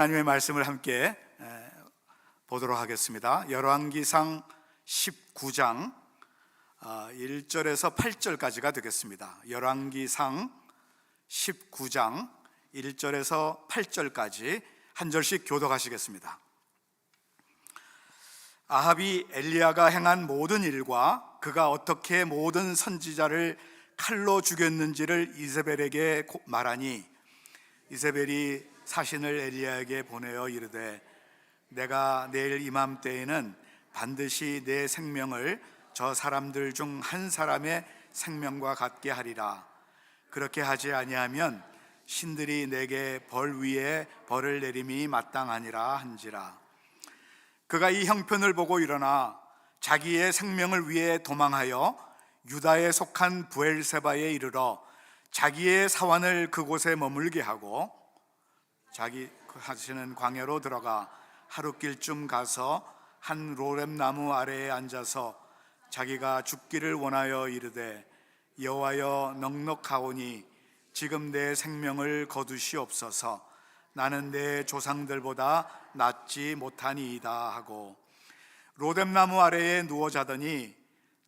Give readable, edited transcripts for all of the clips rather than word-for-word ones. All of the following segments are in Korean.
하나님의 말씀을 함께 보도록 하겠습니다. 열왕기상 19장 1절에서 8절까지가 되겠습니다. 열왕기상 19장 1절에서 8절까지 한 절씩 교독하시겠습니다. 아합이 엘리야가 행한 모든 일과 그가 어떻게 모든 선지자를 칼로 죽였는지를 이세벨에게 말하니, 이세벨이 사신을 엘리야에게 보내어 이르되, 내가 내일 이맘때에는 반드시 내 생명을 저 사람들 중 한 사람의 생명과 같게 하리라. 그렇게 하지 아니하면 신들이 내게 벌 위에 벌을 내림이 마땅하니라 한지라. 그가 이 형편을 보고 일어나 자기의 생명을 위해 도망하여 유다에 속한 부엘세바에 이르러 자기의 사환을 그곳에 머물게 하고 자기 하시는 광야로 들어가 하룻길쯤 가서 한 로렙나무 아래에 앉아서 자기가 죽기를 원하여 이르되, 여호와여 넉넉하오니 지금 내 생명을 거두시옵소서. 나는 내 조상들보다 낫지 못하니이다 하고 로뎀나무 아래에 누워 자더니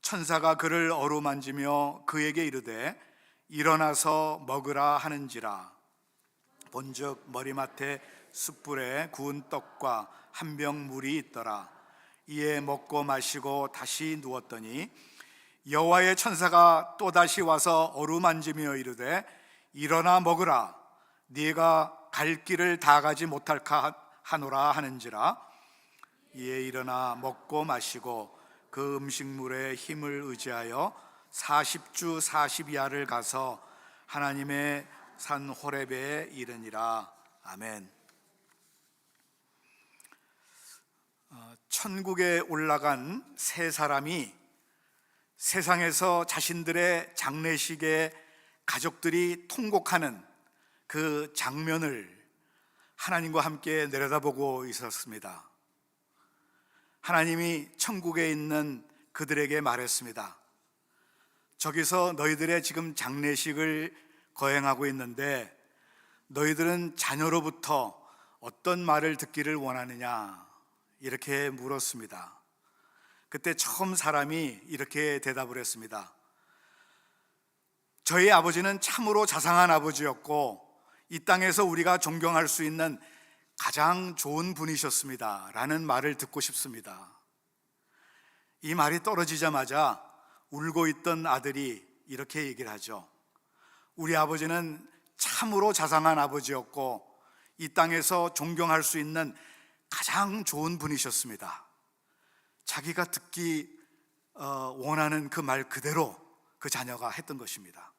천사가 그를 어루만지며 그에게 이르되, 일어나서 먹으라 하는지라. 본즉 머리맡에 숯불에 구운 떡과 한 병 물이 있더라. 이에 먹고 마시고 다시 누웠더니 여호와의 천사가 또다시 와서 어루만지며 이르되, 일어나 먹으라. 네가 갈 길을 다 가지 못할까 하노라 하는지라. 이에 일어나 먹고 마시고 그 음식물에 힘을 의지하여 40주 40야를 가서 하나님의 산 호렙에 이르니라. 아멘. 천국에 올라간 세 사람이 세상에서 자신들의 장례식에 가족들이 통곡하는 그 장면을 하나님과 함께 내려다보고 있었습니다. 하나님이 천국에 있는 그들에게 말했습니다. 저기서 너희들의 지금 장례식을 거행하고 있는데 너희들은 자녀로부터 어떤 말을 듣기를 원하느냐, 이렇게 물었습니다. 그때 처음 사람이 이렇게 대답을 했습니다. 저희 아버지는 참으로 자상한 아버지였고 이 땅에서 우리가 존경할 수 있는 가장 좋은 분이셨습니다 라는 말을 듣고 싶습니다. 이 말이 떨어지자마자 울고 있던 아들이 이렇게 얘기를 하죠. 우리 아버지는 참으로 자상한 아버지였고 이 땅에서 존경할 수 있는 가장 좋은 분이셨습니다. 자기가 듣기 원하는 그 말 그대로 그 자녀가 했던 것입니다.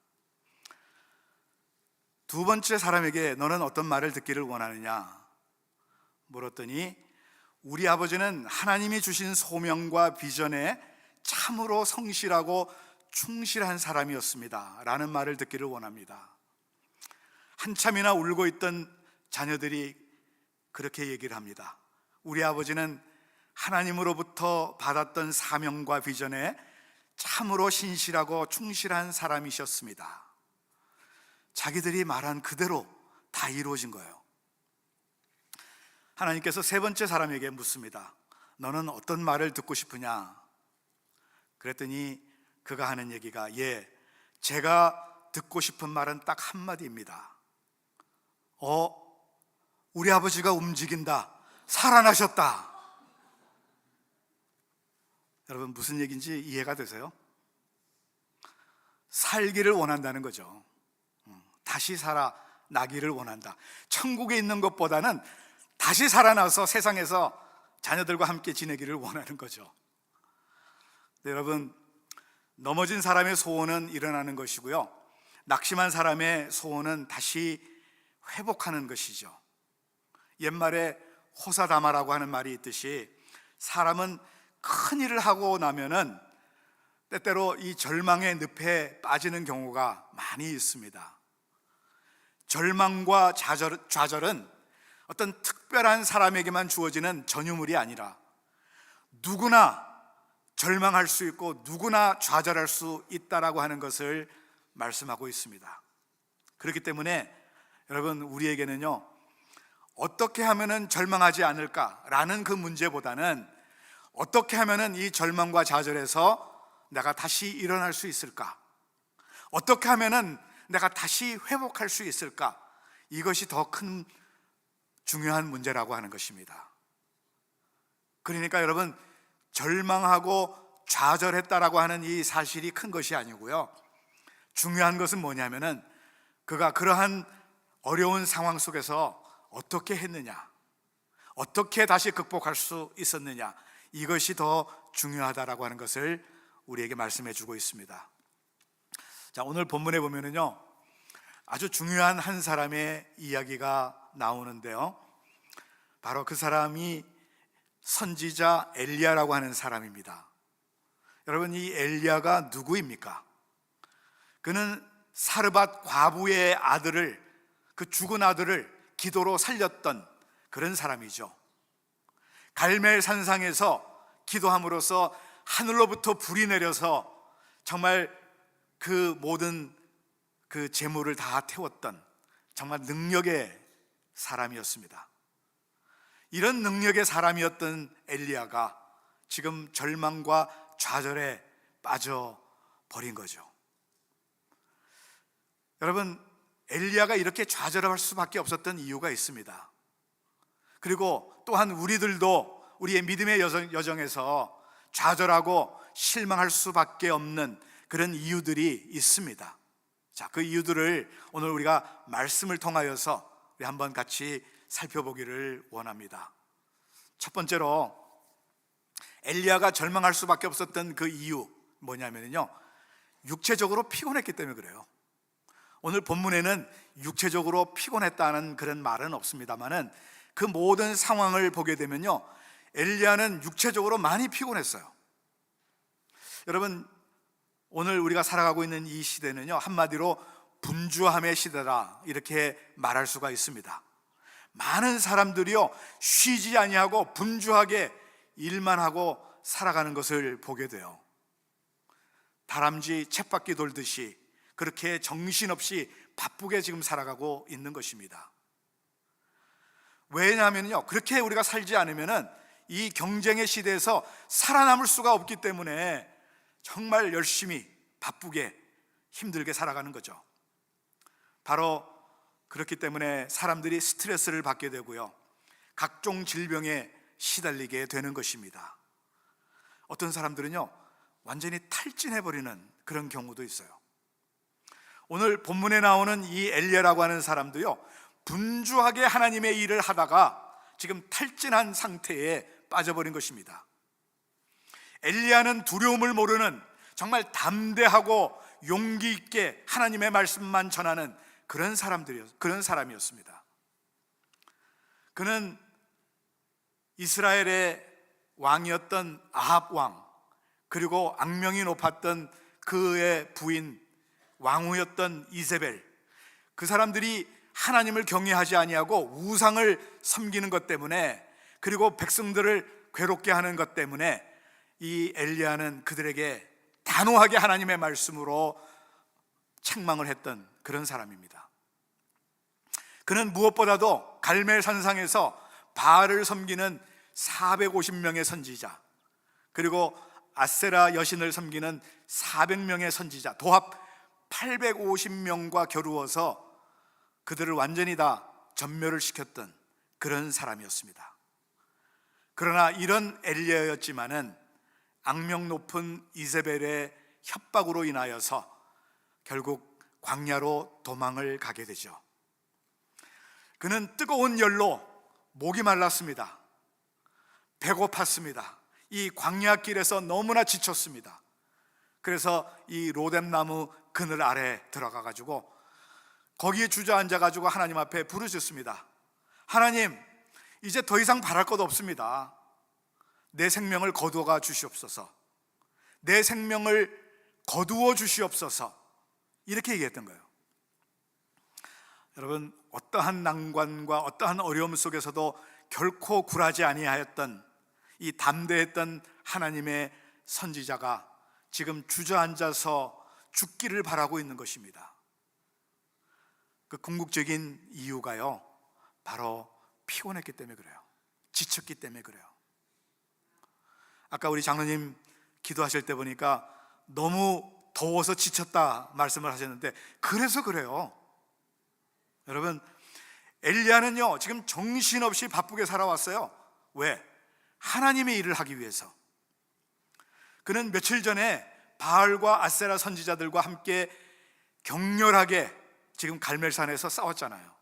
두 번째 사람에게 너는 어떤 말을 듣기를 원하느냐 물었더니, 우리 아버지는 하나님이 주신 소명과 비전에 참으로 성실하고 충실한 사람이었습니다 라는 말을 듣기를 원합니다. 한참이나 울고 있던 자녀들이 그렇게 얘기를 합니다. 우리 아버지는 하나님으로부터 받았던 사명과 비전에 참으로 신실하고 충실한 사람이셨습니다. 자기들이 말한 그대로 다 이루어진 거예요. 하나님께서 세 번째 사람에게 묻습니다. 너는 어떤 말을 듣고 싶으냐? 그랬더니 그가 하는 얘기가, 제가 듣고 싶은 말은 딱 한마디입니다. 우리 아버지가 움직인다, 살아나셨다. 여러분, 무슨 얘기인지 이해가 되세요? 살기를 원한다는 거죠. 다시 살아나기를 원한다. 천국에 있는 것보다는 다시 살아나서 세상에서 자녀들과 함께 지내기를 원하는 거죠. 네, 여러분, 넘어진 사람의 소원은 일어나는 것이고요, 낙심한 사람의 소원은 다시 회복하는 것이죠. 옛말에 호사다마라고 하는 말이 있듯이 사람은 큰 일을 하고 나면은 때때로 이 절망의 늪에 빠지는 경우가 많이 있습니다. 절망과 좌절은 어떤 특별한 사람에게만 주어지는 전유물이 아니라 누구나 절망할 수 있고 누구나 좌절할 수 있다라고 하는 것을 말씀하고 있습니다. 그렇기 때문에 여러분, 우리에게는요 어떻게 하면은 절망하지 않을까라는 그 문제보다는 어떻게 하면은 이 절망과 좌절에서 내가 다시 일어날 수 있을까? 어떻게 하면은 내가 다시 회복할 수 있을까? 이것이 더 큰 중요한 문제라고 하는 것입니다. 그러니까 여러분, 절망하고 좌절했다라고 하는 이 사실이 큰 것이 아니고요, 중요한 것은 뭐냐면은 그가 그러한 어려운 상황 속에서 어떻게 했느냐, 어떻게 다시 극복할 수 있었느냐, 이것이 더 중요하다라고 하는 것을 우리에게 말씀해 주고 있습니다. 자, 오늘 본문에 보면은요, 아주 중요한 한 사람의 이야기가 나오는데요, 바로 그 사람이 선지자 엘리야라고 하는 사람입니다. 여러분, 이 엘리야가 누구입니까? 그는 사르밧 과부의 아들을, 그 죽은 아들을 기도로 살렸던 그런 사람이죠. 갈멜 산상에서 기도함으로써 하늘로부터 불이 내려서 정말 그 모든 그 재물을 다 태웠던 정말 능력의 사람이었습니다. 이런 능력의 사람이었던 엘리야가 지금 절망과 좌절에 빠져버린 거죠. 여러분, 엘리야가 이렇게 좌절할 수밖에 없었던 이유가 있습니다. 그리고 또한 우리들도 우리의 믿음의 여정에서 좌절하고 실망할 수밖에 없는 그런 이유들이 있습니다. 자, 그 이유들을 오늘 우리가 말씀을 통하여서 우리 한번 같이 살펴보기를 원합니다. 첫 번째로 엘리야가 절망할 수밖에 없었던 그 이유 뭐냐면요, 육체적으로 피곤했기 때문에 그래요. 오늘 본문에는 육체적으로 피곤했다는 그런 말은 없습니다만은 그 모든 상황을 보게 되면요, 엘리야는 육체적으로 많이 피곤했어요. 여러분, 오늘 우리가 살아가고 있는 이 시대는요, 한마디로 분주함의 시대다, 이렇게 말할 수가 있습니다. 많은 사람들이요, 쉬지 아니하고 분주하게 일만 하고 살아가는 것을 보게 돼요. 다람쥐 쳇바퀴 돌듯이 그렇게 정신없이 바쁘게 지금 살아가고 있는 것입니다. 왜냐하면요, 그렇게 우리가 살지 않으면은 이 경쟁의 시대에서 살아남을 수가 없기 때문에 정말 열심히 바쁘게 힘들게 살아가는 거죠. 바로 그렇기 때문에 사람들이 스트레스를 받게 되고요, 각종 질병에 시달리게 되는 것입니다. 어떤 사람들은요, 완전히 탈진해버리는 그런 경우도 있어요. 오늘 본문에 나오는 이 엘리야라고 하는 사람도요, 분주하게 하나님의 일을 하다가 지금 탈진한 상태에 빠져버린 것입니다. 엘리야는 두려움을 모르는 정말 담대하고 용기 있게 하나님의 말씀만 전하는 그런 사람이었습니다. 그는 이스라엘의 왕이었던 아합 왕, 그리고 악명이 높았던 그의 부인 왕후였던 이세벨, 그 사람들이 하나님을 경외하지 아니하고 우상을 섬기는 것 때문에, 그리고 백성들을 괴롭게 하는 것 때문에 이 엘리야는 그들에게 단호하게 하나님의 말씀으로 책망을 했던 그런 사람입니다. 그는 무엇보다도 갈멜 산상에서 바알을 섬기는 450명의 선지자, 그리고 아세라 여신을 섬기는 400명의 선지자, 도합 850명과 겨루어서 그들을 완전히 다 전멸을 시켰던 그런 사람이었습니다. 그러나 이런 엘리야였지만은 악명 높은 이세벨의 협박으로 인하여서 결국 광야로 도망을 가게 되죠. 그는 뜨거운 열로 목이 말랐습니다. 배고팠습니다. 이 광야길에서 너무나 지쳤습니다. 그래서 이 로뎀나무 그늘 아래 들어가 가지고 거기에 주저앉아 가지고 하나님 앞에 부르짖습니다. 하나님, 이제 더 이상 바랄 것 없습니다. 내 생명을 거두어가 주시옵소서. 내 생명을 거두어 주시옵소서. 이렇게 얘기했던 거예요. 여러분, 어떠한 난관과 어떠한 어려움 속에서도 결코 굴하지 아니하였던 이 담대했던 하나님의 선지자가 지금 주저앉아서 죽기를 바라고 있는 것입니다. 그 궁극적인 이유가요, 바로 피곤했기 때문에 그래요. 지쳤기 때문에 그래요. 아까 우리 장로님 기도하실 때 보니까 너무 더워서 지쳤다 말씀을 하셨는데, 그래서 그래요. 여러분, 엘리야는요 지금 정신없이 바쁘게 살아왔어요. 왜? 하나님의 일을 하기 위해서. 그는 며칠 전에 바알과 아세라 선지자들과 함께 격렬하게 지금 갈멜산에서 싸웠잖아요.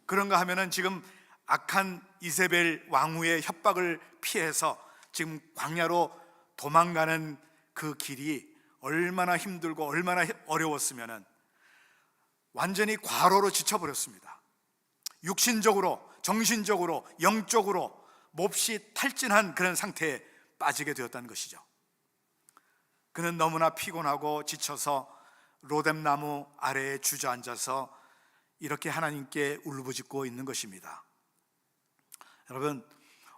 그런가 하면은 지금 악한 이세벨 왕후의 협박을 피해서 지금 광야로 도망가는 그 길이 얼마나 힘들고 얼마나 어려웠으면은 완전히 과로로 지쳐버렸습니다. 육신적으로, 정신적으로, 영적으로 몹시 탈진한 그런 상태에 빠지게 되었다는 것이죠. 그는 너무나 피곤하고 지쳐서 로뎀나무 아래에 주저앉아서 이렇게 하나님께 울부짖고 있는 것입니다. 여러분,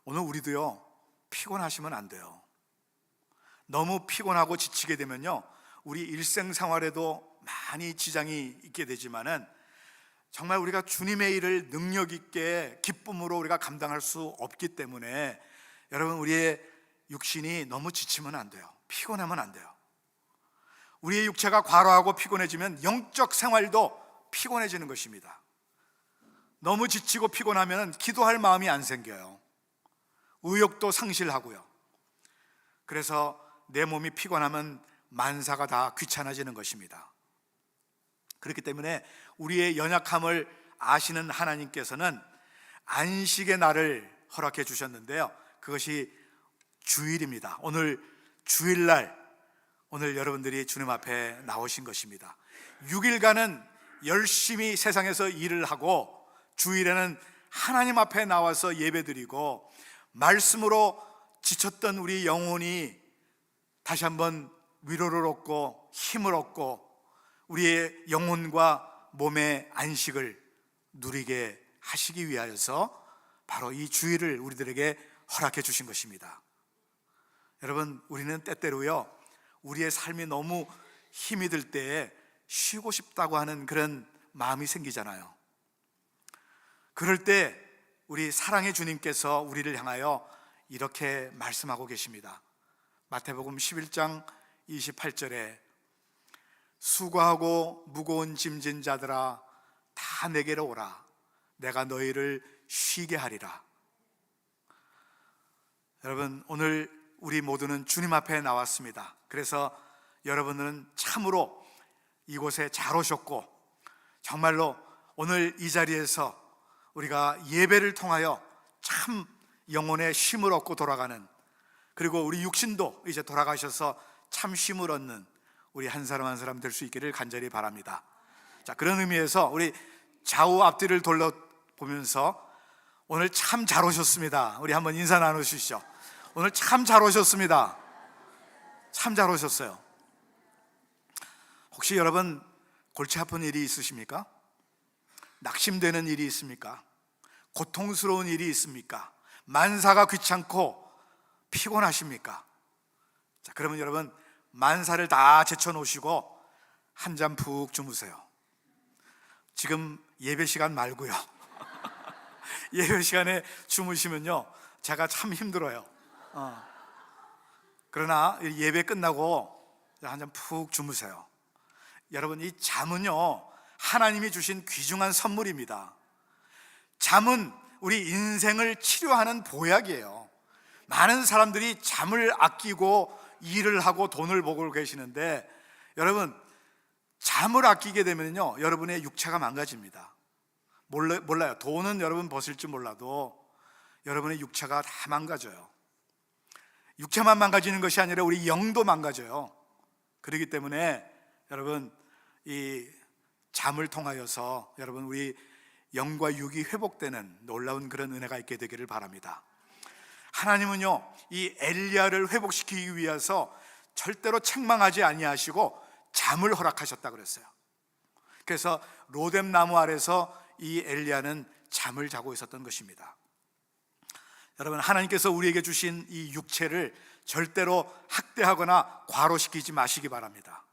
오늘 우리도요 피곤하시면 안 돼요. 너무 피곤하고 지치게 되면요 우리 일생생활에도 많이 지장이 있게 되지만은 정말 우리가 주님의 일을 능력 있게 기쁨으로 우리가 감당할 수 없기 때문에 여러분, 우리의 육신이 너무 지치면 안 돼요. 피곤하면 안 돼요. 우리의 육체가 과로하고 피곤해지면 영적 생활도 피곤해지는 것입니다. 너무 지치고 피곤하면 기도할 마음이 안 생겨요. 의욕도 상실하고요. 그래서 내 몸이 피곤하면 만사가 다 귀찮아지는 것입니다. 그렇기 때문에 우리의 연약함을 아시는 하나님께서는 안식의 날을 허락해 주셨는데요, 그것이 주일입니다. 오늘 주일날, 오늘 여러분들이 주님 앞에 나오신 것입니다. 6일간은 열심히 세상에서 일을 하고 주일에는 하나님 앞에 나와서 예배드리고 말씀으로 지쳤던 우리 영혼이 다시 한번 위로를 얻고 힘을 얻고 우리의 영혼과 몸의 안식을 누리게 하시기 위하여서 바로 이 주일을 우리들에게 허락해 주신 것입니다. 여러분, 우리는 때때로요 우리의 삶이 너무 힘이 들 때에 쉬고 싶다고 하는 그런 마음이 생기잖아요. 그럴 때 우리 사랑의 주님께서 우리를 향하여 이렇게 말씀하고 계십니다. 마태복음 11장 28절에 수고하고 무거운 짐진 자들아 다 내게로 오라, 내가 너희를 쉬게 하리라. 여러분, 오늘 우리 모두는 주님 앞에 나왔습니다. 그래서 여러분은 참으로 이곳에 잘 오셨고, 정말로 오늘 이 자리에서 우리가 예배를 통하여 참 영혼의 쉼을 얻고 돌아가는, 그리고 우리 육신도 이제 돌아가셔서 참 쉼을 얻는 우리 한 사람 한 사람 될 수 있기를 간절히 바랍니다. 자, 그런 의미에서 우리 좌우 앞뒤를 돌려보면서 오늘 참 잘 오셨습니다. 우리 한번 인사 나누시죠. 오늘 참 잘 오셨습니다. 참 잘 오셨어요. 혹시 여러분 골치 아픈 일이 있으십니까? 낙심되는 일이 있습니까? 고통스러운 일이 있습니까? 만사가 귀찮고 피곤하십니까? 자, 그러면 여러분 만사를 다 제쳐놓으시고 한 잠 푹 주무세요. 지금 예배 시간 말고요. 예배 시간에 주무시면요 제가 참 힘들어요. 그러나 예배 끝나고 한 잠 푹 주무세요. 여러분, 이 잠은요 하나님이 주신 귀중한 선물입니다. 잠은 우리 인생을 치료하는 보약이에요. 많은 사람들이 잠을 아끼고 일을 하고 돈을 벌고 계시는데, 여러분 잠을 아끼게 되면요 여러분의 육체가 망가집니다. 몰라요. 돈은 여러분 버실지 몰라도 여러분의 육체가 다 망가져요. 육체만 망가지는 것이 아니라 우리 영도 망가져요. 그렇기 때문에 여러분, 이 잠을 통하여서 여러분 우리 영과 육이 회복되는 놀라운 그런 은혜가 있게 되기를 바랍니다. 하나님은요 이 엘리야를 회복시키기 위해서 절대로 책망하지 아니하시고 잠을 허락하셨다 그랬어요. 그래서 로뎀나무 아래서 이 엘리야는 잠을 자고 있었던 것입니다. 여러분, 하나님께서 우리에게 주신 이 육체를 절대로 학대하거나 과로시키지 마시기 바랍니다.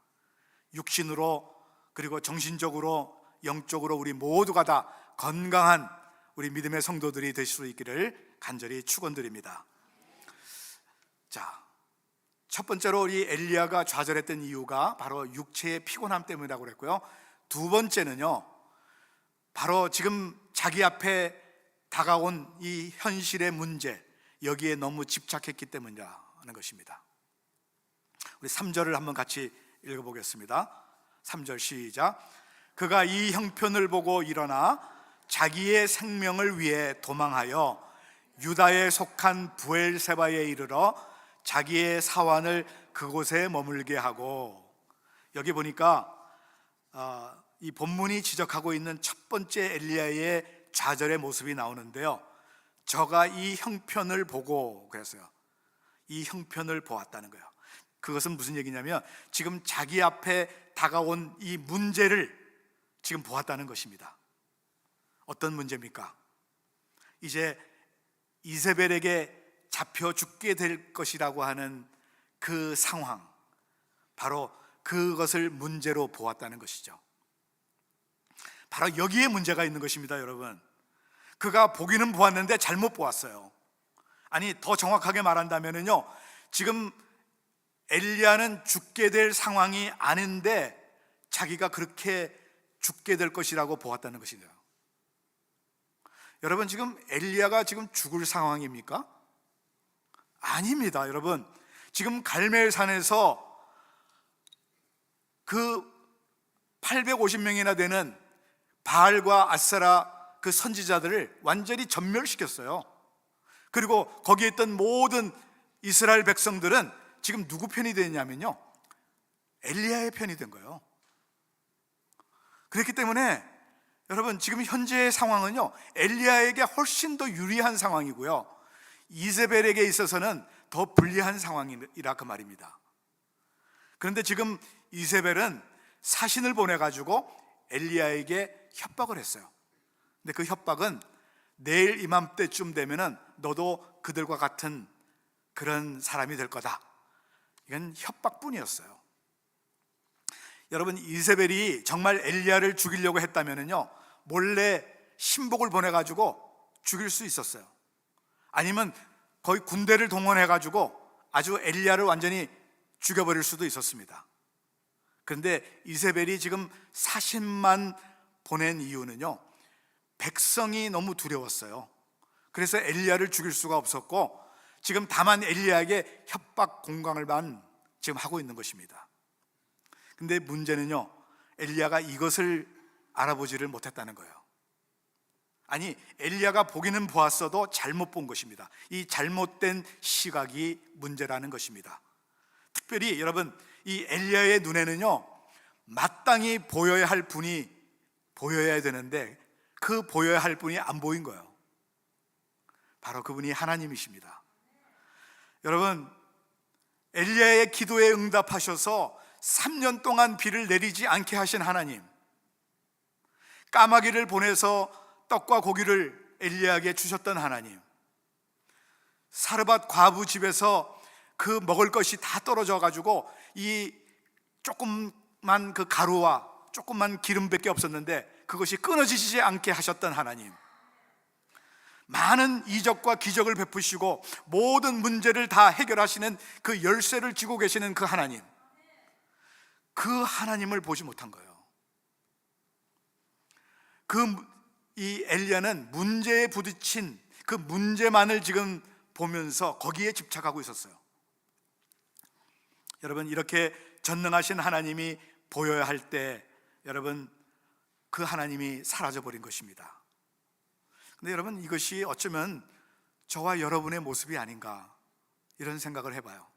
육신으로 그리고 정신적으로 영적으로 우리 모두가 다 건강한 우리 믿음의 성도들이 되실 수 있기를 간절히 축원드립니다. 자, 첫 번째로 우리 엘리야가 좌절했던 이유가 바로 육체의 피곤함 때문이라고 그랬고요. 두 번째는요, 바로 지금 자기 앞에 다가온 이 현실의 문제, 여기에 너무 집착했기 때문이라는 것입니다. 우리 3절을 한번 같이 읽어보겠습니다. 3절 시작. 그가 이 형편을 보고 일어나 자기의 생명을 위해 도망하여 유다에 속한 브엘세바에 이르러 자기의 사환을 그곳에 머물게 하고, 여기 보니까 이 본문이 지적하고 있는 첫 번째 엘리야의 좌절의 모습이 나오는데요, 저가 이 형편을 보고 그랬어요. 이 형편을 보았다는 거예요. 그것은 무슨 얘기냐면 지금 자기 앞에 다가온 이 문제를 지금 보았다는 것입니다. 어떤 문제입니까? 이제 이세벨에게 잡혀 죽게 될 것이라고 하는 그 상황, 바로 그것을 문제로 보았다는 것이죠. 바로 여기에 문제가 있는 것입니다, 여러분. 그가 보기는 보았는데 잘못 보았어요. 아니, 더 정확하게 말한다면요, 지금 엘리야는 죽게 될 상황이 아닌데 자기가 그렇게 죽게 될 것이라고 보았다는 것이죠. 여러분, 지금 엘리야가 지금 죽을 상황입니까? 아닙니다, 여러분. 지금 갈멜산에서 그 850명이나 되는 바알과 아세라 그 선지자들을 완전히 전멸시켰어요. 그리고 거기에 있던 모든 이스라엘 백성들은 지금 누구 편이 됐냐면요, 엘리야의 편이 된 거예요. 그렇기 때문에 여러분, 지금 현재의 상황은요, 엘리야에게 훨씬 더 유리한 상황이고요, 이세벨에게 있어서는 더 불리한 상황이라 그 말입니다. 그런데 지금 이세벨은 사신을 보내가지고 엘리야에게 협박을 했어요. 근데 그 협박은 내일 이맘때쯤 되면은 너도 그들과 같은 그런 사람이 될 거다, 이건 협박뿐이었어요. 여러분, 이세벨이 정말 엘리야를 죽이려고 했다면은요, 몰래 신복을 보내가지고 죽일 수 있었어요. 아니면 거의 군대를 동원해가지고 아주 엘리야를 완전히 죽여버릴 수도 있었습니다. 그런데 이세벨이 지금 사신만 보낸 이유는요, 백성이 너무 두려웠어요. 그래서 엘리야를 죽일 수가 없었고, 지금 다만 엘리야에게 협박 공강을만 지금 하고 있는 것입니다. 근데 문제는요, 엘리야가 이것을 알아보지를 못했다는 거예요. 아니, 엘리야가 보기는 보았어도 잘못 본 것입니다. 이 잘못된 시각이 문제라는 것입니다. 특별히 여러분, 이 엘리야의 눈에는요, 마땅히 보여야 할 분이 보여야 되는데 그 보여야 할 분이 안 보인 거예요. 바로 그분이 하나님이십니다. 여러분, 엘리야의 기도에 응답하셔서 3년 동안 비를 내리지 않게 하신 하나님, 까마귀를 보내서 떡과 고기를 엘리야에게 주셨던 하나님, 사르밧 과부 집에서 그 먹을 것이 다 떨어져 가지고 이 조금만 그 가루와 조금만 기름밖에 없었는데 그것이 끊어지지 않게 하셨던 하나님, 많은 이적과 기적을 베푸시고 모든 문제를 다 해결하시는 그 열쇠를 쥐고 계시는 그 하나님, 그 하나님을 보지 못한 거예요. 이 엘리야는 문제에 부딪힌 그 문제만을 지금 보면서 거기에 집착하고 있었어요. 여러분, 이렇게 전능하신 하나님이 보여야 할 때 여러분, 그 하나님이 사라져버린 것입니다. 근데 여러분, 이것이 어쩌면 저와 여러분의 모습이 아닌가, 이런 생각을 해봐요.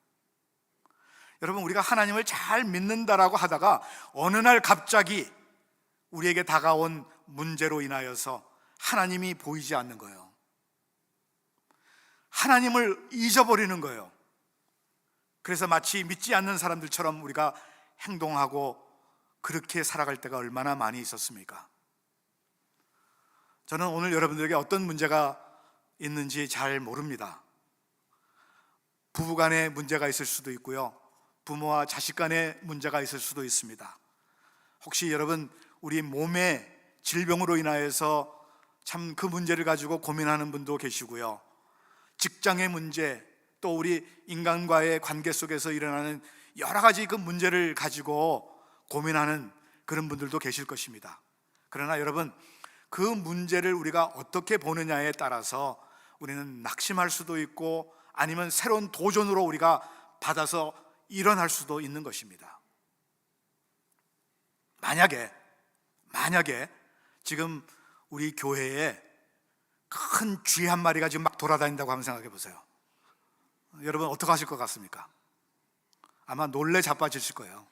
여러분, 우리가 하나님을 잘 믿는다라고 하다가 어느 날 갑자기 우리에게 다가온 문제로 인하여서 하나님이 보이지 않는 거예요. 하나님을 잊어버리는 거예요. 그래서 마치 믿지 않는 사람들처럼 우리가 행동하고 그렇게 살아갈 때가 얼마나 많이 있었습니까? 저는 오늘 여러분들에게 어떤 문제가 있는지 잘 모릅니다. 부부 간에 문제가 있을 수도 있고요, 부모와 자식 간에 문제가 있을 수도 있습니다. 혹시 여러분, 우리 몸의 질병으로 인하여서 참 그 문제를 가지고 고민하는 분도 계시고요. 직장의 문제, 또 우리 인간과의 관계 속에서 일어나는 여러 가지 그 문제를 가지고 고민하는 그런 분들도 계실 것입니다. 그러나 여러분, 그 문제를 우리가 어떻게 보느냐에 따라서 우리는 낙심할 수도 있고 아니면 새로운 도전으로 우리가 받아서 일어날 수도 있는 것입니다. 만약에 지금 우리 교회에 큰 쥐 한 마리가 지금 막 돌아다닌다고 한번 생각해 보세요. 여러분 어떻게 하실 것 같습니까? 아마 놀래 자빠지실 거예요.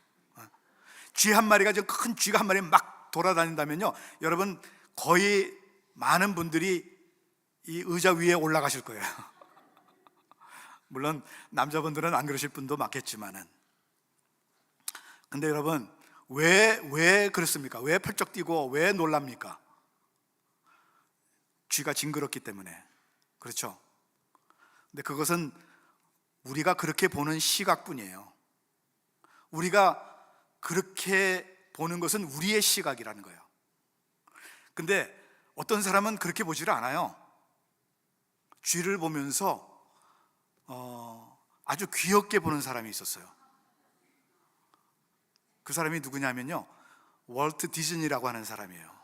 쥐 한 마리가, 지금 큰 쥐가 한 마리 막 돌아다닌다면요, 여러분 거의 많은 분들이 이 의자 위에 올라가실 거예요. 물론 남자분들은 안 그러실 분도 많겠지만은. 근데 여러분, 왜 그렇습니까? 왜 펄쩍 뛰고 왜 놀랍니까? 쥐가 징그럽기 때문에. 그렇죠? 근데 그것은 우리가 그렇게 보는 시각뿐이에요. 우리가 그렇게 보는 것은 우리의 시각이라는 거예요. 근데 어떤 사람은 그렇게 보지를 않아요. 쥐를 보면서 아주 귀엽게 보는 사람이 있었어요. 그 사람이 누구냐면요, 월트 디즈니라고 하는 사람이에요.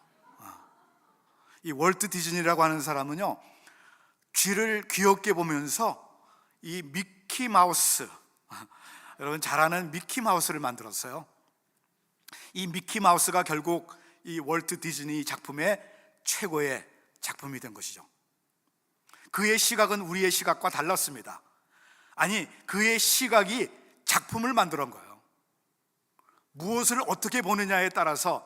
이 월트 디즈니라고 하는 사람은요, 쥐를 귀엽게 보면서 이 미키 마우스, 여러분 잘 아는 미키 마우스를 만들었어요. 이 미키 마우스가 결국 이 월트 디즈니 작품의 최고의 작품이 된 것이죠. 그의 시각은 우리의 시각과 달랐습니다. 아니, 그의 시각이 작품을 만들어 온 거예요. 무엇을 어떻게 보느냐에 따라서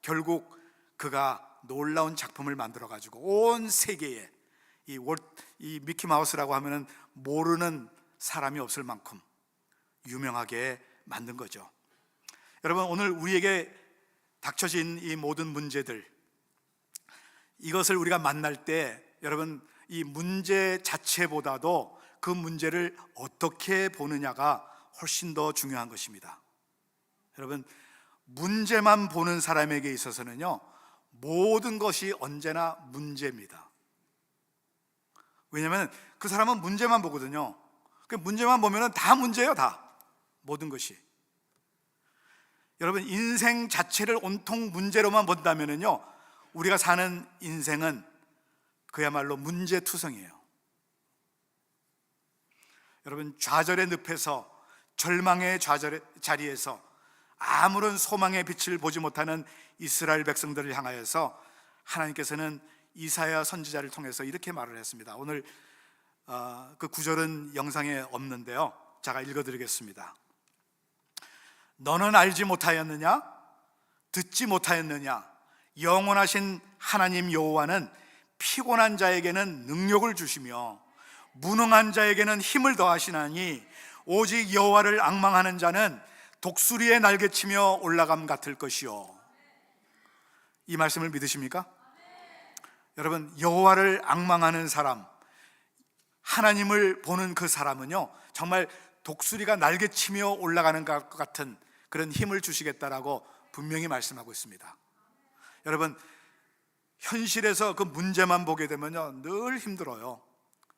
결국 그가 놀라운 작품을 만들어 가지고 온 세계에 이 미키 마우스라고 하면은 모르는 사람이 없을 만큼 유명하게 만든 거죠. 여러분, 오늘 우리에게 닥쳐진 이 모든 문제들, 이것을 우리가 만날 때 여러분, 이 문제 자체보다도 그 문제를 어떻게 보느냐가 훨씬 더 중요한 것입니다. 여러분, 문제만 보는 사람에게 있어서는요, 모든 것이 언제나 문제입니다. 왜냐하면 그 사람은 문제만 보거든요. 그 문제만 보면 다 문제예요, 다. 모든 것이. 여러분, 인생 자체를 온통 문제로만 본다면요, 우리가 사는 인생은 그야말로 문제투성이에요. 여러분, 좌절의 늪에서, 절망의 자리에서 아무런 소망의 빛을 보지 못하는 이스라엘 백성들을 향하여서 하나님께서는 이사야 선지자를 통해서 이렇게 말을 했습니다. 오늘 그 구절은 영상에 없는데요, 제가 읽어드리겠습니다. 너는 알지 못하였느냐? 듣지 못하였느냐? 영원하신 하나님 여호와는 피곤한 자에게는 능력을 주시며 무능한 자에게는 힘을 더하시나니 오직 여호와를 앙망하는 자는 독수리의 날개치며 올라감 같을 것이요. 이 말씀을 믿으십니까? 여러분, 여호와를 앙망하는 사람, 하나님을 보는 그 사람은요, 정말 독수리가 날개치며 올라가는 것 같은 그런 힘을 주시겠다라고 분명히 말씀하고 있습니다. 여러분, 현실에서 그 문제만 보게 되면요, 늘 힘들어요.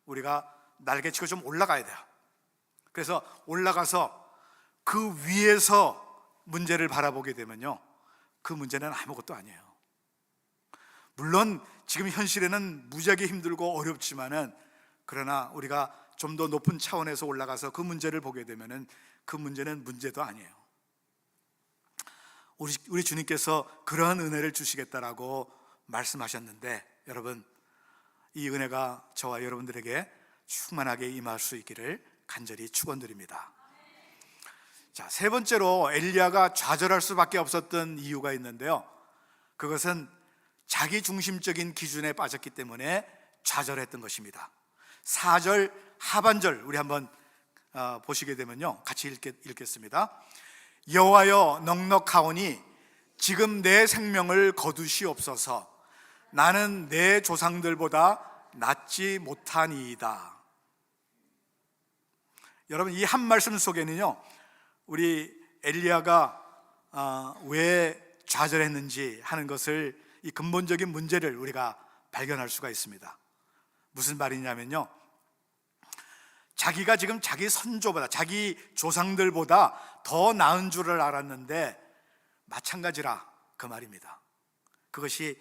우리가 날개치고 좀 올라가야 돼요. 그래서 올라가서 그 위에서 문제를 바라보게 되면요, 그 문제는 아무것도 아니에요. 물론 지금 현실에는 무지하게 힘들고 어렵지만은, 그러나 우리가 좀 더 높은 차원에서 올라가서 그 문제를 보게 되면은 그 문제는 문제도 아니에요. 우리 주님께서 그러한 은혜를 주시겠다라고 말씀하셨는데, 여러분, 이 은혜가 저와 여러분들에게 충만하게 임할 수 있기를 간절히 축원드립니다. 자, 세 번째로 엘리야가 좌절할 수밖에 없었던 이유가 있는데요, 그것은 자기 중심적인 기준에 빠졌기 때문에 좌절했던 것입니다. 4절 하반절 우리 한번 보시게 되면요, 같이 읽겠습니다. 여호와여, 넉넉하오니 지금 내 생명을 거두시옵소서. 나는 내 조상들보다 낫지 못하니이다. 여러분, 이 한 말씀 속에는요, 우리 엘리야가 왜 좌절했는지 하는 것을, 이 근본적인 문제를 우리가 발견할 수가 있습니다. 무슨 말이냐면요, 자기가 지금 자기 선조보다, 자기 조상들보다 더 나은 줄을 알았는데 마찬가지라, 그 말입니다. 그것이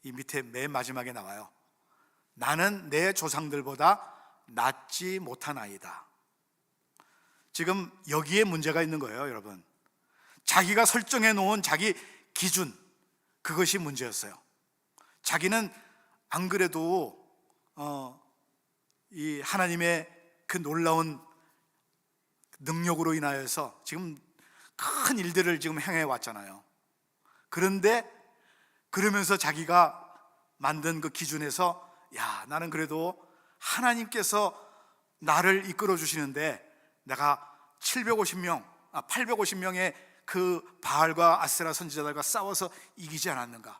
이 밑에 맨 마지막에 나와요. 나는 내 조상들보다 낫지 못하나이다. 지금 여기에 문제가 있는 거예요, 여러분. 자기가 설정해 놓은 자기 기준, 그것이 문제였어요. 자기는 안 그래도 이 하나님의 그 놀라운 능력으로 인하여서 지금 큰 일들을 지금 행해 왔잖아요. 그런데 그러면서 자기가 만든 그 기준에서, 야, 나는 그래도 하나님께서 나를 이끌어 주시는데 내가 850명의 그 바알과 아세라 선지자들과 싸워서 이기지 않았는가,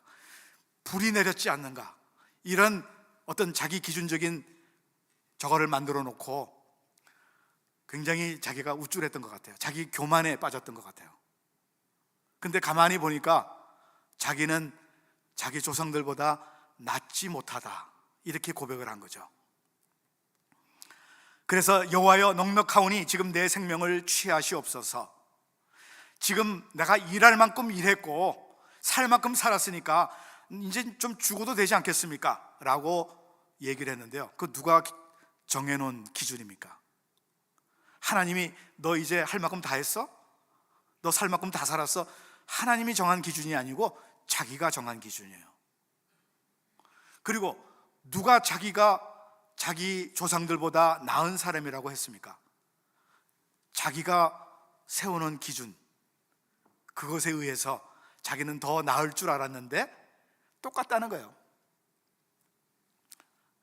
불이 내렸지 않는가, 이런 어떤 자기 기준적인 저거를 만들어 놓고 굉장히 자기가 우쭐했던 것 같아요. 자기 교만에 빠졌던 것 같아요. 근데 가만히 보니까 자기는 자기 조상들보다 낫지 못하다, 이렇게 고백을 한 거죠. 그래서 여호와여 넉넉하오니 지금 내 생명을 취하시옵소서. 지금 내가 일할 만큼 일했고 살 만큼 살았으니까 이제 좀 죽어도 되지 않겠습니까? 라고 얘기를 했는데요, 그 누가 정해놓은 기준입니까? 하나님이 너 이제 할 만큼 다 했어? 너 살 만큼 다 살았어? 하나님이 정한 기준이 아니고 자기가 정한 기준이에요. 그리고 누가 자기가 자기 조상들보다 나은 사람이라고 했습니까? 자기가 세우는 기준, 그것에 의해서 자기는 더 나을 줄 알았는데 똑같다는 거예요.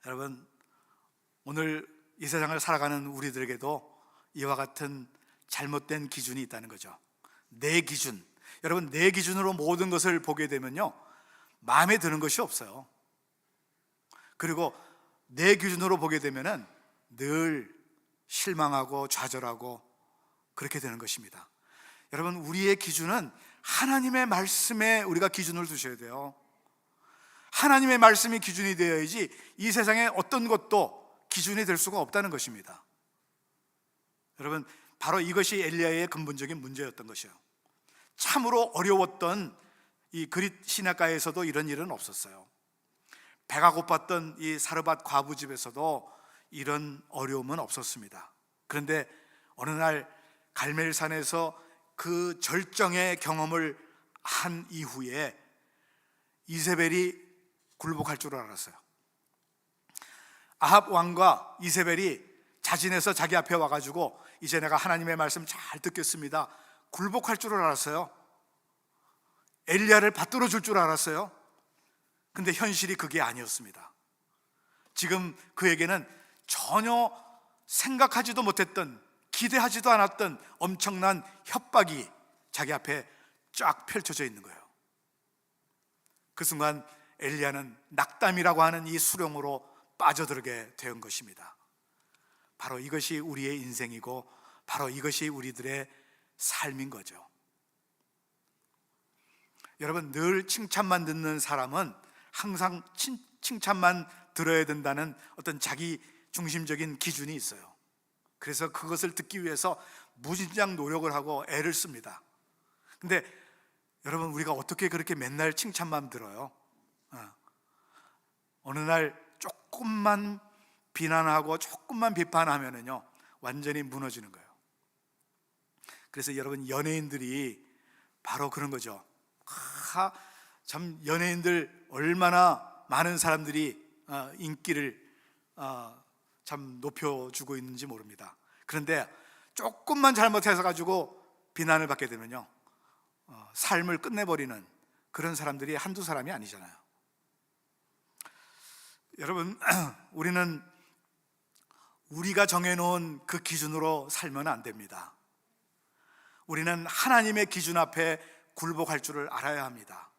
여러분, 오늘 이 세상을 살아가는 우리들에게도 이와 같은 잘못된 기준이 있다는 거죠. 내 기준. 여러분, 내 기준으로 모든 것을 보게 되면요, 마음에 드는 것이 없어요. 그리고 내 기준으로 보게 되면은 늘 실망하고 좌절하고 그렇게 되는 것입니다. 여러분, 우리의 기준은 하나님의 말씀에 우리가 기준을 두셔야 돼요. 하나님의 말씀이 기준이 되어야지 이 세상에 어떤 것도 기준이 될 수가 없다는 것입니다. 여러분, 바로 이것이 엘리야의 근본적인 문제였던 것이에요. 참으로 어려웠던 이 그릿 시내가에서도 이런 일은 없었어요. 배가 고팠던 이 사르밧 과부 집에서도 이런 어려움은 없었습니다. 그런데 어느 날 갈멜산에서 그 절정의 경험을 한 이후에 이세벨이 굴복할 줄 알았어요. 아합 왕과 이세벨이 자진해서 자기 앞에 와가지고 이제 내가 하나님의 말씀 잘 듣겠습니다, 굴복할 줄 알았어요. 엘리야를 받들어 줄 줄 알았어요. 근데 현실이 그게 아니었습니다. 지금 그에게는 전혀 생각하지도 못했던, 기대하지도 않았던 엄청난 협박이 자기 앞에 쫙 펼쳐져 있는 거예요. 그 순간 엘리야는 낙담이라고 하는 이 수렁으로 빠져들게 된 것입니다. 바로 이것이 우리의 인생이고 바로 이것이 우리들의 삶인 거죠. 여러분, 늘 칭찬만 듣는 사람은 항상 칭찬만 들어야 된다는 어떤 자기 중심적인 기준이 있어요. 그래서 그것을 듣기 위해서 무진장 노력을 하고 애를 씁니다. 근데 여러분, 우리가 어떻게 그렇게 맨날 칭찬만 들어요? 어느 날 조금만 비난하고 조금만 비판하면은요, 완전히 무너지는 거예요. 그래서 여러분, 연예인들이 바로 그런 거죠. 참 연예인들 얼마나 많은 사람들이 인기를 참 높여주고 있는지 모릅니다. 그런데 조금만 잘못해서 가지고 비난을 받게 되면요, 삶을 끝내버리는 그런 사람들이 한두 사람이 아니잖아요. 여러분, 우리는 우리가 정해놓은 그 기준으로 살면 안 됩니다. 우리는 하나님의 기준 앞에 굴복할 줄을 알아야 합니다.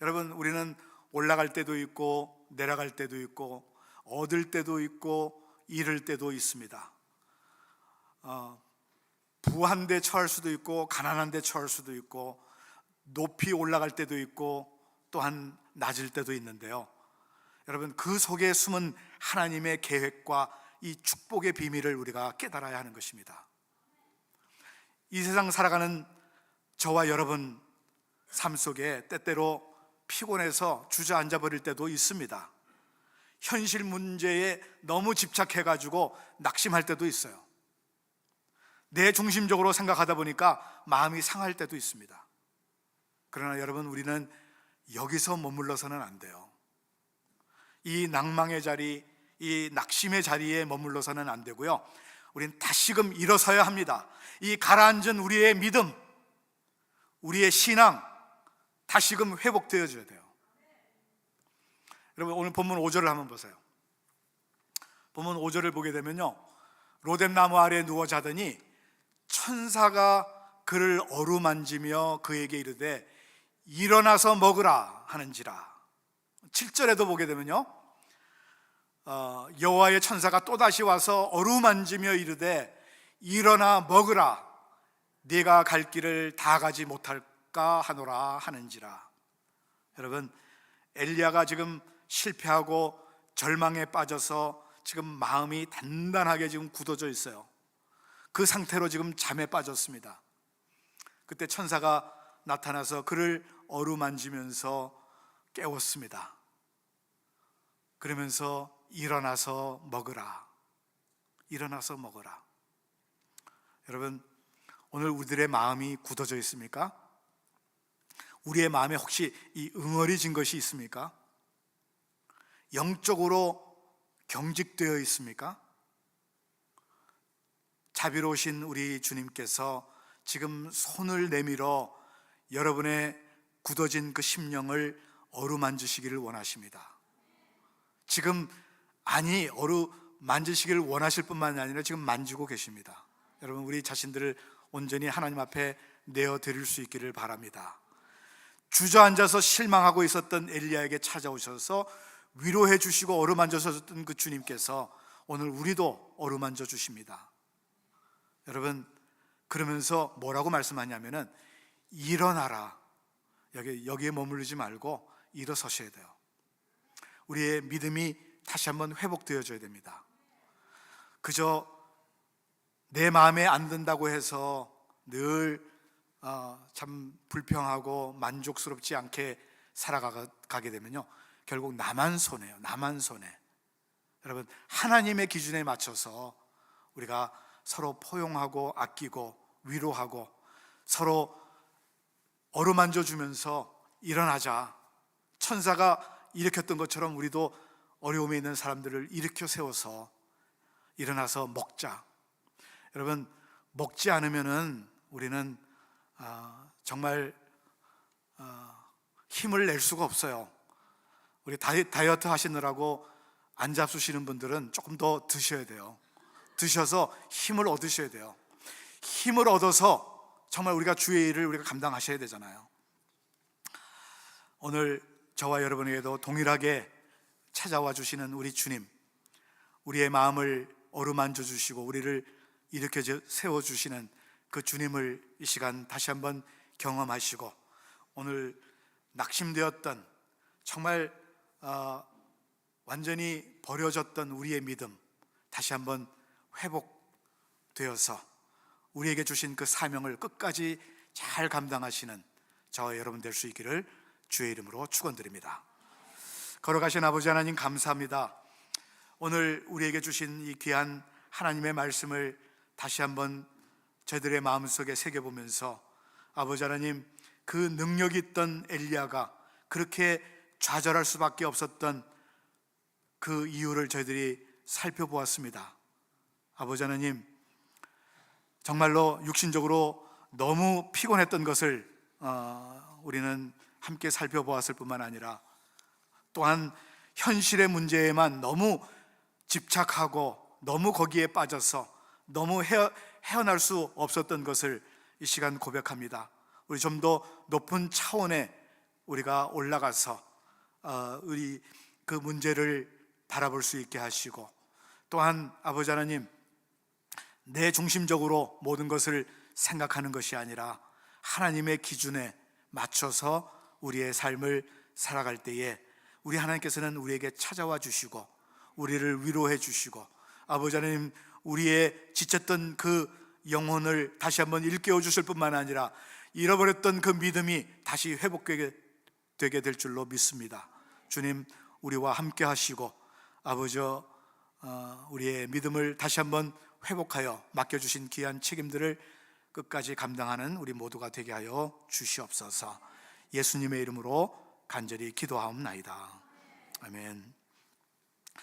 여러분, 우리는 올라갈 때도 있고 내려갈 때도 있고 얻을 때도 있고 잃을 때도 있습니다. 부한 데 처할 수도 있고 가난한 데 처할 수도 있고 높이 올라갈 때도 있고 또한 낮을 때도 있는데요, 여러분, 그 속에 숨은 하나님의 계획과 이 축복의 비밀을 우리가 깨달아야 하는 것입니다. 이 세상 살아가는 저와 여러분 삶 속에 때때로 피곤해서 주저앉아 버릴 때도 있습니다. 현실 문제에 너무 집착해가지고 낙심할 때도 있어요. 내 중심적으로 생각하다 보니까 마음이 상할 때도 있습니다. 그러나 여러분, 우리는 여기서 머물러서는 안 돼요. 이 낭망의 자리, 이 낙심의 자리에 머물러서는 안 되고요, 우리는 다시금 일어서야 합니다. 이 가라앉은 우리의 믿음, 우리의 신앙 다시금 회복되어져야 돼요. 여러분, 오늘 본문 5절을 한번 보세요. 본문 5절을 보게 되면요, 로뎀나무 아래에 누워 자더니 천사가 그를 어루만지며 그에게 이르되 일어나서 먹으라 하는지라. 7절에도 보게 되면요, 여호와의 천사가 또다시 와서 어루만지며 이르되 일어나 먹으라, 네가 갈 길을 다 가지 못할까 하노라 하는지라. 여러분, 엘리야가 지금 실패하고 절망에 빠져서 지금 마음이 단단하게 지금 굳어져 있어요. 그 상태로 지금 잠에 빠졌습니다. 그때 천사가 나타나서 그를 어루만지면서 깨웠습니다. 그러면서 일어나서 먹으라, 일어나서 먹으라. 여러분, 오늘 우리들의 마음이 굳어져 있습니까? 우리의 마음에 혹시 이 응어리진 것이 있습니까? 영적으로 경직되어 있습니까? 자비로우신 우리 주님께서 지금 손을 내밀어 여러분의 굳어진 그 심령을 어루만지시기를 원하십니다. 지금 어루만지시기를 원하실 뿐만 아니라 지금 만지고 계십니다. 여러분, 우리 자신들을 온전히 하나님 앞에 내어드릴 수 있기를 바랍니다. 주저앉아서 실망하고 있었던 엘리야에게 찾아오셔서 위로해 주시고 어루만져줬던 그 주님께서 오늘 우리도 어루만져 주십니다. 여러분, 그러면서 뭐라고 말씀하냐면은 일어나라, 여기에 머무르지 말고 일어서셔야 돼요. 우리의 믿음이 다시 한번 회복되어져야 됩니다. 그저 내 마음에 안 든다고 해서 늘 참 불평하고 만족스럽지 않게 살아가게 되면요, 결국 나만 손해요. 나만 손해. 여러분, 하나님의 기준에 맞춰서 우리가 서로 포용하고 아끼고 위로하고 서로 어루만져 주면서 일어나자. 천사가 일으켰던 것처럼 우리도 어려움에 있는 사람들을 일으켜 세워서 일어나서 먹자. 여러분, 먹지 않으면은 우리는 정말 힘을 낼 수가 없어요. 우리 다이어트 하시느라고 안 잡수시는 분들은 조금 더 드셔야 돼요. 드셔서 힘을 얻으셔야 돼요. 힘을 얻어서 정말 우리가 주의 일을 우리가 감당하셔야 되잖아요. 오늘 저와 여러분에게도 동일하게 찾아와 주시는 우리 주님, 우리의 마음을 어루만져 주시고 우리를 일으켜 세워 주시는 그 주님을 이 시간 다시 한번 경험하시고, 오늘 낙심되었던 정말 완전히 버려졌던 우리의 믿음 다시 한번 회복되어서 우리에게 주신 그 사명을 끝까지 잘 감당하시는 저와 여러분 될 수 있기를 주의 이름으로 축원드립니다. 걸어가신 아버지 하나님, 감사합니다. 오늘 우리에게 주신 이 귀한 하나님의 말씀을 다시 한번 저희들의 마음속에 새겨보면서, 아버지 하나님, 그 능력이 있던 엘리야가 그렇게 좌절할 수밖에 없었던 그 이유를 저희들이 살펴보았습니다. 아버지 하나님, 정말로 육신적으로 너무 피곤했던 것을 우리는 함께 살펴보았을 뿐만 아니라, 또한 현실의 문제에만 너무 집착하고 너무 거기에 빠져서 너무 헤어날 수 없었던 것을 이 시간 고백합니다. 우리 좀 더 높은 차원에 우리가 올라가서 우리 그 문제를 바라볼 수 있게 하시고, 또한 아버지 하나님, 내 중심적으로 모든 것을 생각하는 것이 아니라 하나님의 기준에 맞춰서 우리의 삶을 살아갈 때에 우리 하나님께서는 우리에게 찾아와 주시고 우리를 위로해 주시고, 아버지 하나님, 우리의 지쳤던 그 영혼을 다시 한번 일깨워 주실 뿐만 아니라 잃어버렸던 그 믿음이 다시 회복되게 될 줄로 믿습니다. 주님, 우리와 함께 하시고 아버지, 우리의 믿음을 다시 한번 회복하여 맡겨주신 귀한 책임들을 끝까지 감당하는 우리 모두가 되게 하여 주시옵소서. 예수님의 이름으로 간절히 기도하옵나이다. 아멘.